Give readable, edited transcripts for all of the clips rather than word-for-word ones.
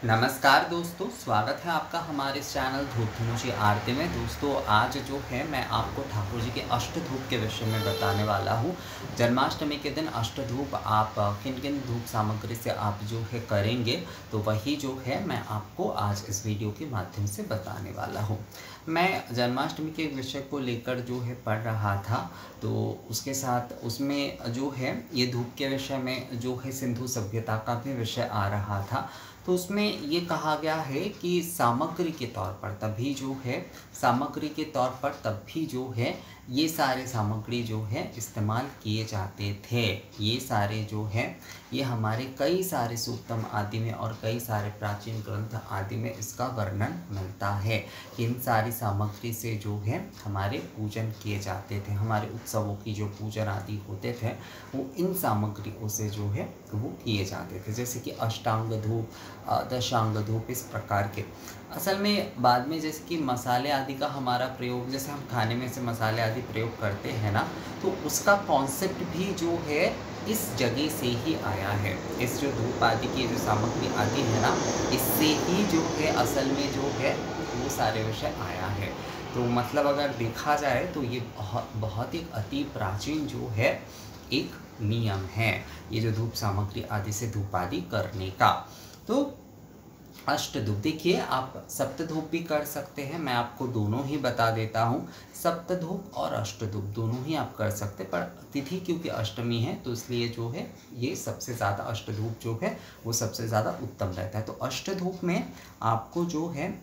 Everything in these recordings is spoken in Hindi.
नमस्कार दोस्तों, स्वागत है आपका हमारे इस चैनल धूप धनुषी आरती में। दोस्तों आज जो है मैं आपको ठाकुर जी के अष्टधूप के विषय में बताने वाला हूँ। जन्माष्टमी के दिन अष्टधूप आप किन किन धूप सामग्री से आप जो है करेंगे, तो वही जो है मैं आपको आज इस वीडियो के माध्यम से बताने वाला हूँ। मैं जन्माष्टमी के विषय को लेकर जो है पढ़ रहा था, तो उसके साथ उसमें जो है ये धूप के विषय में जो है सिंधु सभ्यता का भी विषय आ रहा था। तो उसमें ये कहा गया है कि सामग्री के तौर पर तभी जो है सामग्री के तौर पर तब भी जो है ये सारे सामग्री जो है इस्तेमाल किए जाते थे। ये सारे जो है ये हमारे कई सारे सूक्तम आदि में और कई सारे प्राचीन ग्रंथ आदि में इसका वर्णन मिलता है कि इन सारी सामग्री से जो है हमारे पूजन किए जाते थे। हमारे उत्सवों की जो पूजन आदि होते थे वो इन सामग्रियों से जो है वो किए जाते थे, जैसे कि अष्टांग धूप, दशांग धूप, इस प्रकार के। असल में बाद में जैसे कि मसाले आदि का हमारा प्रयोग, जैसे हम खाने में से मसाले आदि प्रयोग करते हैं ना, तो उसका कॉन्सेप्ट भी जो है इस जगह से ही आया है। इस जो धूप आदि की जो सामग्री आदि है ना, इससे ही जो है असल में जो है वो सारे विषय आया है। तो मतलब अगर देखा जाए तो ये बहुत ही अति प्राचीन जो है एक नियम है, ये जो धूप सामग्री आदि से धूप आदि करने का। तो अष्टधूप देखिए, आप सप्तधूप भी कर सकते हैं, मैं आपको दोनों ही बता देता हूँ। सप्तधूप और अष्टधूप दोनों ही आप कर सकते, पर तिथि क्योंकि अष्टमी है तो इसलिए जो है ये सबसे ज़्यादा अष्टधूप जो है वो सबसे ज़्यादा उत्तम रहता है। तो अष्टधूप में आपको जो है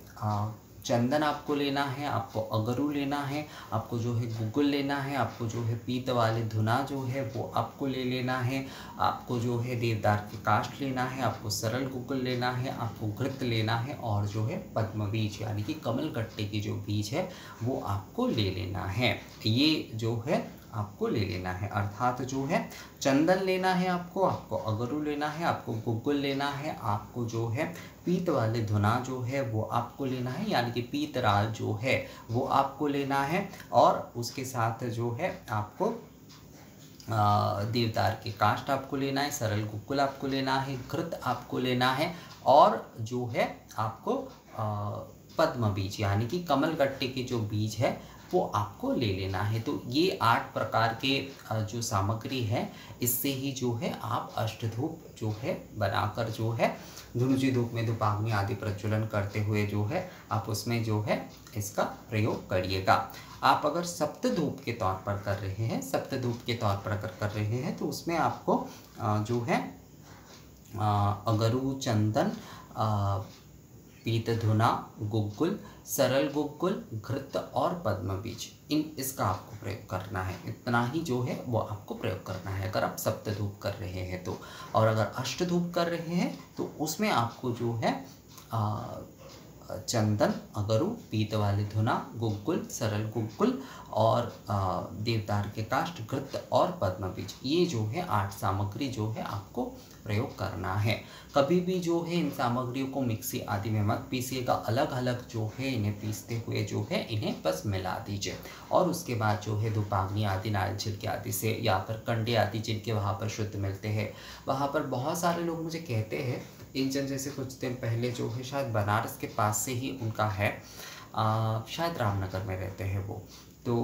चंदन आपको लेना है, आपको अगरू लेना है, आपको जो है गुग्गुल लेना है, आपको जो है पीत वाले धुना जो है वो आपको ले लेना है, आपको जो है देवदार के काष्ठ लेना है, आपको सरल गुग्गुल लेना है, आपको घृत लेना है, और जो है पद्म बीज यानी कि कमल गट्टे की जो बीज है वो आपको ले लेना है। ये जो है आपको ले लेना है, अर्थात जो है चंदन लेना है, आपको अगरू लेना है, आपको गुग्गुल लेना है, आपको जो है पीत वाले धुना जो है वो आपको लेना है, यानी कि पीतराज जो है वो आपको लेना है, और उसके साथ जो है आपको देवदार के काष्ठ आपको लेना है, सरल गुग्गुल आपको लेना है, घृत आपको लेना है, और जो है आपको पद्म बीज यानी कि कमल गट्टे के जो बीज है वो आपको ले लेना है। तो ये 8 प्रकार के जो सामग्री है इससे ही जो है आप अष्टधूप जो है बनाकर जो है धनुषी धूप में धूपाग्नि आदि प्रज्वलन करते हुए जो है आप उसमें जो है इसका प्रयोग करिएगा। आप अगर सप्तधूप के तौर पर कर रहे हैं, सप्तधूप के तौर पर अगर कर रहे हैं तो उसमें आपको जो है अगरू, चंदन, पीत धुना, गुग्गुल, सरल गुग्गुल, घृत और पद्म बीज, इसका आपको प्रयोग करना है। इतना ही जो है वो आपको प्रयोग करना है अगर आप सप्तधूप कर रहे हैं तो। और अगर अष्टधूप कर रहे हैं तो उसमें आपको जो है चंदन, अगरू, पीत वाले धुना, गुग्गुल, सरल गुग्गुल और देवदार के काष्ठ, घृत और पद्म बीज, ये जो है 8 सामग्री जो है आपको प्रयोग करना है। कभी भी जो है इन सामग्रियों को मिक्सी आदि में मत पीसिएगा, अलग अलग जो है इन्हें पीसते हुए जो है इन्हें बस मिला दीजिए। और उसके बाद जो है धूपाग्नि आदि, नारियल छिलके आदि से, या फिर कंडे आदि जिनके वहाँ पर शुद्ध मिलते हैं, वहाँ पर बहुत सारे लोग मुझे कहते हैं, एक जन जैसे कुछ दिन पहले जो है शायद बनारस के पास से ही उनका है, शायद रामनगर में रहते हैं वो, तो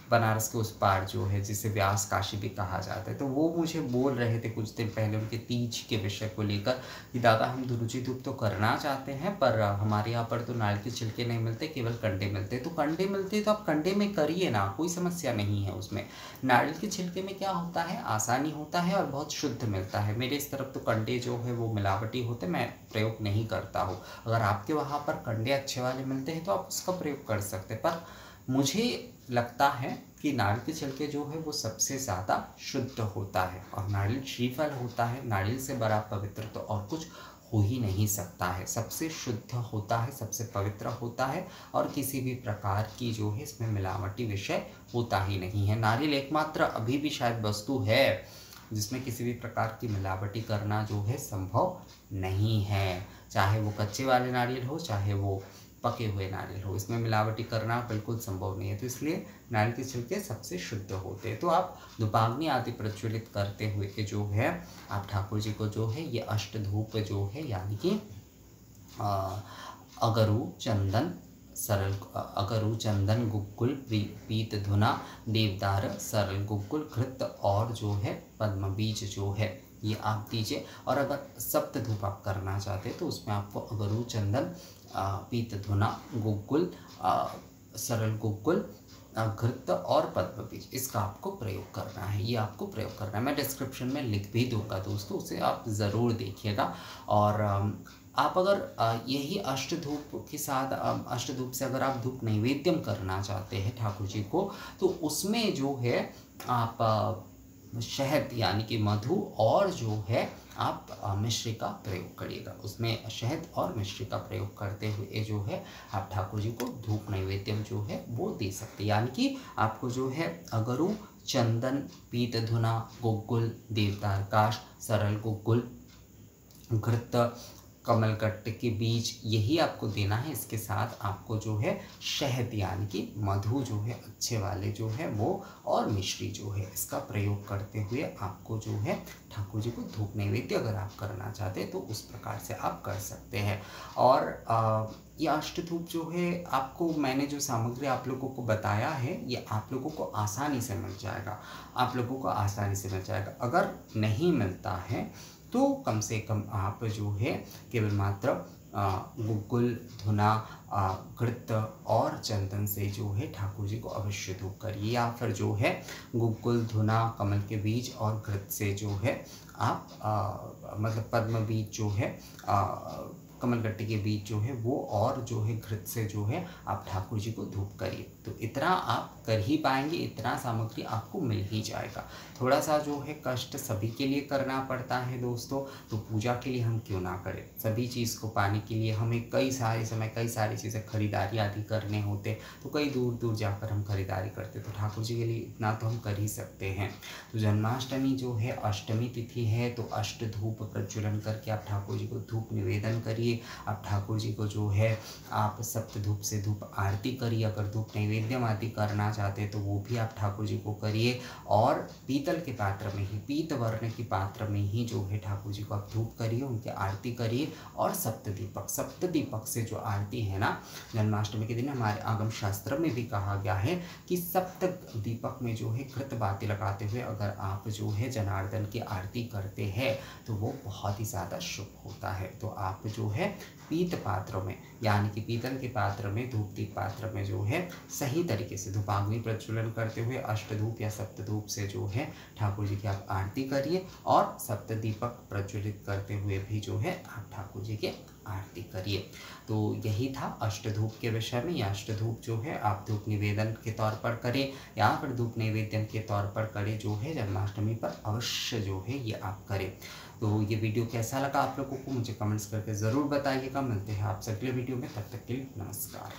बनारस के उस पार जो है जिसे व्यास काशी भी कहा जाता है, तो वो मुझे बोल रहे थे कुछ दिन पहले उनके तीज के विषय को लेकर कि दादा हम धनुषी धूप तो करना चाहते हैं पर हमारे यहाँ पर तो नारियल के छिलके नहीं मिलते, केवल कंडे मिलते। तो कंडे मिलते तो आप कंडे में करिए ना, कोई समस्या नहीं है उसमें। नारियल के छिलके में क्या होता है, आसानी होता है और बहुत शुद्ध मिलता है। मेरे इस तरफ तो कंडे जो है वो मिलावटी होते, मैं प्रयोग नहीं करता हूँ। अगर आपके वहाँ पर कंडे अच्छे वाले मिलते हैं तो आप उसका प्रयोग कर सकते हैं, पर मुझे लगता है कि नारियल के छिलके जो है वो सबसे ज़्यादा शुद्ध होता है, और नारियल श्रीफल होता है, नारियल से बड़ा पवित्र तो और कुछ हो ही नहीं सकता है। सबसे शुद्ध होता है, सबसे पवित्र होता है, और किसी भी प्रकार की जो है इसमें मिलावटी विषय होता ही नहीं है। नारियल एकमात्र अभी भी शायद वस्तु है जिसमें किसी भी प्रकार की मिलावटी करना जो है संभव नहीं है, चाहे वो कच्चे वाले नारियल हो चाहे वो पके हुए नारियल हो, इसमें मिलावटी करना बिल्कुल संभव नहीं है। तो इसलिए नारियल के छिलके सबसे शुद्ध होते हैं। तो आप धूपाग्नि आदि प्रज्वलित करते हुए जो है आप ठाकुर जी को जो है ये अष्टधूप जो है यानी कि अगरू चंदन सरल अगरू चंदन गुग्गुल पीत धुना देवदार सरल गुग्गुल घृत और जो है पद्म बीज जो है ये आप दीजिए। और अगर सप्त धूप आप करना चाहते हैं तो उसमें आपको अगरू चंदन पीत धुना गुग्गुल सरल गुग्गुल घृत और पद्म बीज इसका आपको प्रयोग करना है। ये आपको प्रयोग करना है, मैं डिस्क्रिप्शन में लिख भी दूंगा दोस्तों, उसे आप ज़रूर देखिएगा। और आप अगर यही अष्टधूप के साथ अष्टधूप से अगर आप धूप नैवेद्यम करना चाहते हैं ठाकुर जी को, तो उसमें जो है आप शहद यानी कि मधु और जो है आप मिश्री का प्रयोग करिएगा। उसमें शहद और मिश्री का प्रयोग करते हुए जो है आप ठाकुर जी को धूप नैवेद्यम जो है वो दे सकते हैं। यानी कि आपको जो है अगरू चंदन पीत धुना गुग्गुल देवदार काश सरल गुग्गुल घृत कमलकट्ट के बीज यही आपको देना है। इसके साथ आपको जो है शहद यानी कि मधु जो है अच्छे वाले जो है वो और मिश्री जो है इसका प्रयोग करते हुए आपको जो है ठाकुर जी को धूप नैवेद्य अगर आप करना चाहते हैं तो उस प्रकार से आप कर सकते हैं। और ये अष्टधूप जो है आपको मैंने जो सामग्री आप लोगों को बताया है ये आप लोगों को आसानी से मिल जाएगा, आप लोगों को आसानी से मिल जाएगा। अगर नहीं मिलता है तो कम से कम आप जो है केवल मात्र गुग्गुल धुना घृत और चंदन से जो है ठाकुर जी को अवश्य धूप करिए। या फिर जो है गुग्गुल धुना कमल के बीज और घृत से जो है आप मतलब पद्म बीज जो है कमलगट्टे के बीज जो है वो और जो है घृत से जो है आप ठाकुर जी को धूप करिए। तो इतना आप कर ही पाएंगे, इतना सामग्री आपको मिल ही जाएगा। थोड़ा सा जो है कष्ट सभी के लिए करना पड़ता है दोस्तों, तो पूजा के लिए हम क्यों ना करें। सभी चीज़ को पाने के लिए हमें कई सारी चीज़ें खरीदारी आदि करने होते, तो कई दूर दूर जाकर हम खरीदारी करते, तो ठाकुर जी के लिए इतना तो हम कर ही सकते हैं। तो जन्माष्टमी जो है अष्टमी तिथि है, तो अष्ट धूप प्रज्वलन करके आप ठाकुर जी को धूप निवेदन करिए। आप ठाकुर जी को जो है आप सप्त धूप से धूप आरती करिए। अगर धूप नैवेद्यम आदि करना चाहते हैं तो वो भी आप ठाकुर जी को करिए। और पीतल के पात्र में ही पीत वर्ण के पात्र में ही जो है ठाकुर जी को आप धूप करिए, उनकी आरती करिए। और सप्त दीपक से जो आरती है ना, जन्माष्टमी के दिन हमारे आगम शास्त्र में भी कहा गया है कि सप्त दीपक में जो है घृत बाती लगाते हुए अगर आप जो है जनार्दन की आरती करते हैं तो वो बहुत ही ज़्यादा शुभ होता है। तो आप जो है पीत पात्रों में यानी कि पीतल के पात्र में धूप दीप पात्र में जो है सही तरीके से धूपाग्नि प्रज्वलन करते हुए अष्टधूप या सप्तधूप से जो है ठाकुर जी की आप आरती करिए। और सप्त दीपक प्रज्वलित करते हुए भी जो है आप ठाकुर जी की आरती करिए। तो यही था अष्टधूप के विषय में। यह अष्टधूप जो है आप धूप निवेदन के तौर पर करें या फिर धूप नैवेद्यम के तौर पर करें, जो है जन्माष्टमी पर अवश्य जो है ये आप करें। तो ये वीडियो कैसा लगा आप लोगों को मुझे कमेंट्स करके ज़रूर बताइएगा। मिलते हैं आपसे अगले वीडियो में, तब तक के लिए नमस्कार।